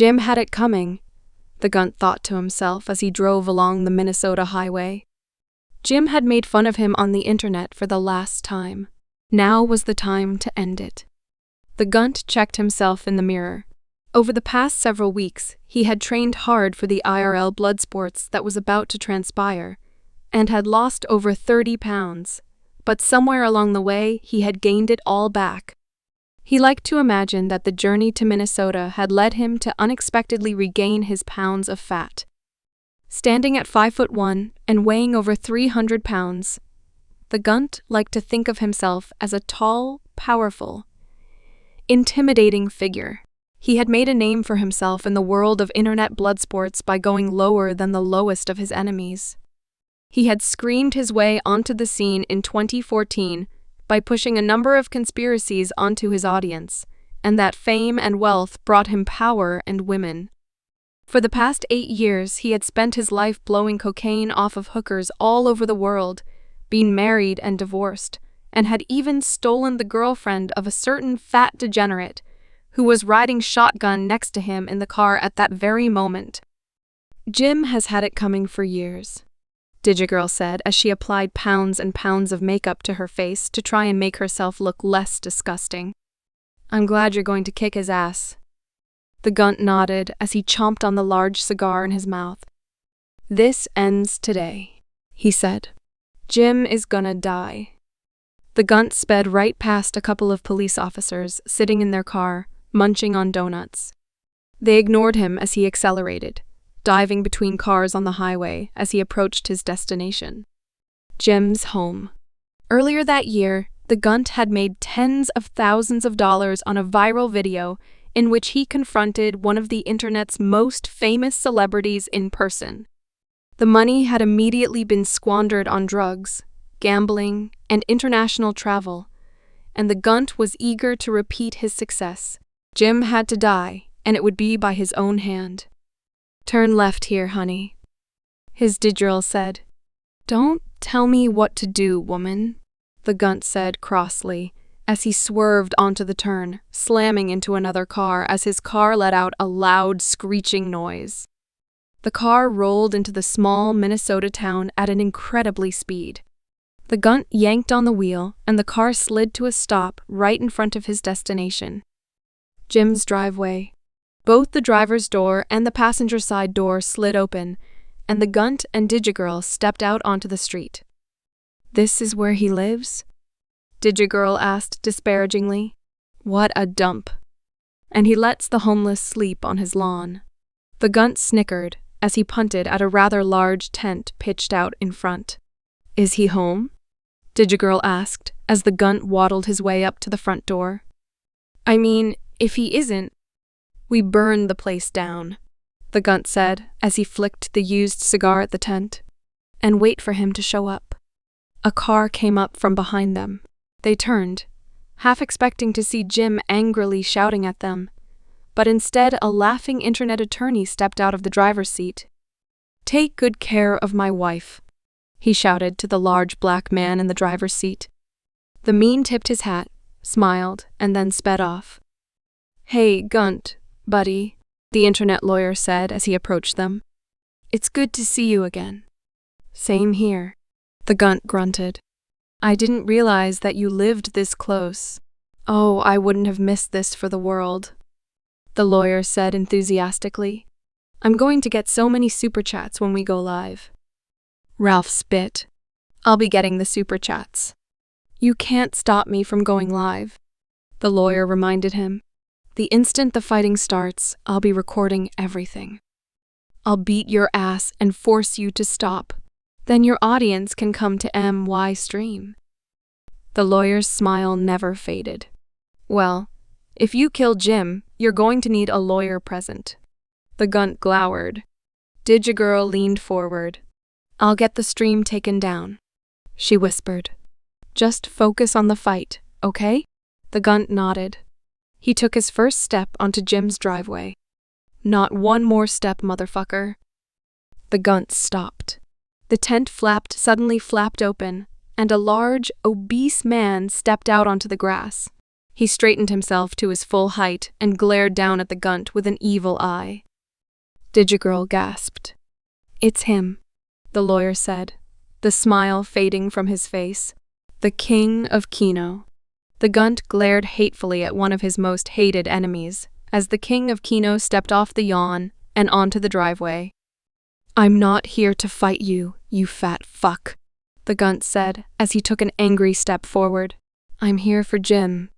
Jim had it coming, the Gunt thought to himself as he drove along the Minnesota highway. Jim had made fun of him on the internet for the last time. Now was the time to end it. The Gunt checked himself in the mirror. Over the past several weeks, he had trained hard for the IRL Bloodsports that was about to transpire, and had lost over 30 pounds. But somewhere along the way, he had gained it all back. He liked to imagine that the journey to Minnesota had led him to unexpectedly regain his pounds of fat. Standing at 5'1" and weighing over 300 pounds, the Gunt liked to think of himself as a tall, powerful, intimidating figure. He had made a name for himself in the world of internet blood sports by going lower than the lowest of his enemies. He had screamed his way onto the scene in 2014 by pushing a number of conspiracies onto his audience, and that fame and wealth brought him power and women. For the past 8 years, he had spent his life blowing cocaine off of hookers all over the world, been married and divorced, and had even stolen the girlfriend of a certain fat degenerate who was riding shotgun next to him in the car at that very moment. Jim has had it coming for years, Digigirl said as she applied pounds and pounds of makeup to her face to try and make herself look less disgusting. I'm glad you're going to kick his ass. The Gunt nodded as he chomped on the large cigar in his mouth. This ends today, he said. Jim is gonna die. The Gunt sped right past a couple of police officers sitting in their car, munching on donuts. They ignored him as he accelerated, diving between cars on the highway as he approached his destination. Jim's home. Earlier that year, the Gunt had made tens of thousands of dollars on a viral video in which he confronted one of the internet's most famous celebrities in person. The money had immediately been squandered on drugs, gambling, and international travel, and the Gunt was eager to repeat his success. Jim had to die, and it would be by his own hand. Turn left here, honey, his Digirl said. Don't tell me what to do, woman, the Gunt said crossly, as he swerved onto the turn, slamming into another car as his car let out a loud, screeching noise. The car rolled into the small Minnesota town at an incredibly speed. The Gunt yanked on the wheel, and the car slid to a stop right in front of his destination. Jim's driveway. Both the driver's door and the passenger side door slid open, and the Gunt and Digigirl stepped out onto the street. This is where he lives? Digigirl asked disparagingly. What a dump. And he lets the homeless sleep on his lawn. The Gunt snickered as he punted at a rather large tent pitched out in front. Is he home? Digigirl asked as the Gunt waddled his way up to the front door. I mean, if he isn't, we burned the place down, the Gunt said as he flicked the used cigar at the tent. And wait for him to show up. A car came up from behind them. They turned, half expecting to see Jim angrily shouting at them, but instead a laughing internet attorney stepped out of the driver's seat. Take good care of my wife, he shouted to the large black man in the driver's seat. The mean tipped his hat, smiled, and then sped off. Hey, Gunt, buddy, the internet lawyer said as he approached them. It's good to see you again. Same here, the Gunt grunted. I didn't realize that you lived this close. Oh, I wouldn't have missed this for the world, the lawyer said enthusiastically. I'm going to get so many super chats when we go live. Ralph spit. I'll be getting the super chats. You can't stop me from going live, the lawyer reminded him. The instant the fighting starts, I'll be recording everything. I'll beat your ass and force you to stop. Then your audience can come to MY stream. The lawyer's smile never faded. Well, if you kill Jim, you're going to need a lawyer present. The Gunt glowered. Digigirl leaned forward. I'll get the stream taken down, she whispered. Just focus on the fight, okay? The Gunt nodded. He took his first step onto Jim's driveway. Not one more step, motherfucker. The Gunt stopped. The tent suddenly flapped open, and a large, obese man stepped out onto the grass. He straightened himself to his full height and glared down at the Gunt with an evil eye. Digigirl gasped. "It's him," the lawyer said, the smile fading from his face. "The King of Kino." The Gunt glared hatefully at one of his most hated enemies as the King of Kino stepped off the yawn and onto the driveway. "I'm not here to fight you, you fat fuck," the Gunt said as he took an angry step forward. "I'm here for Jim."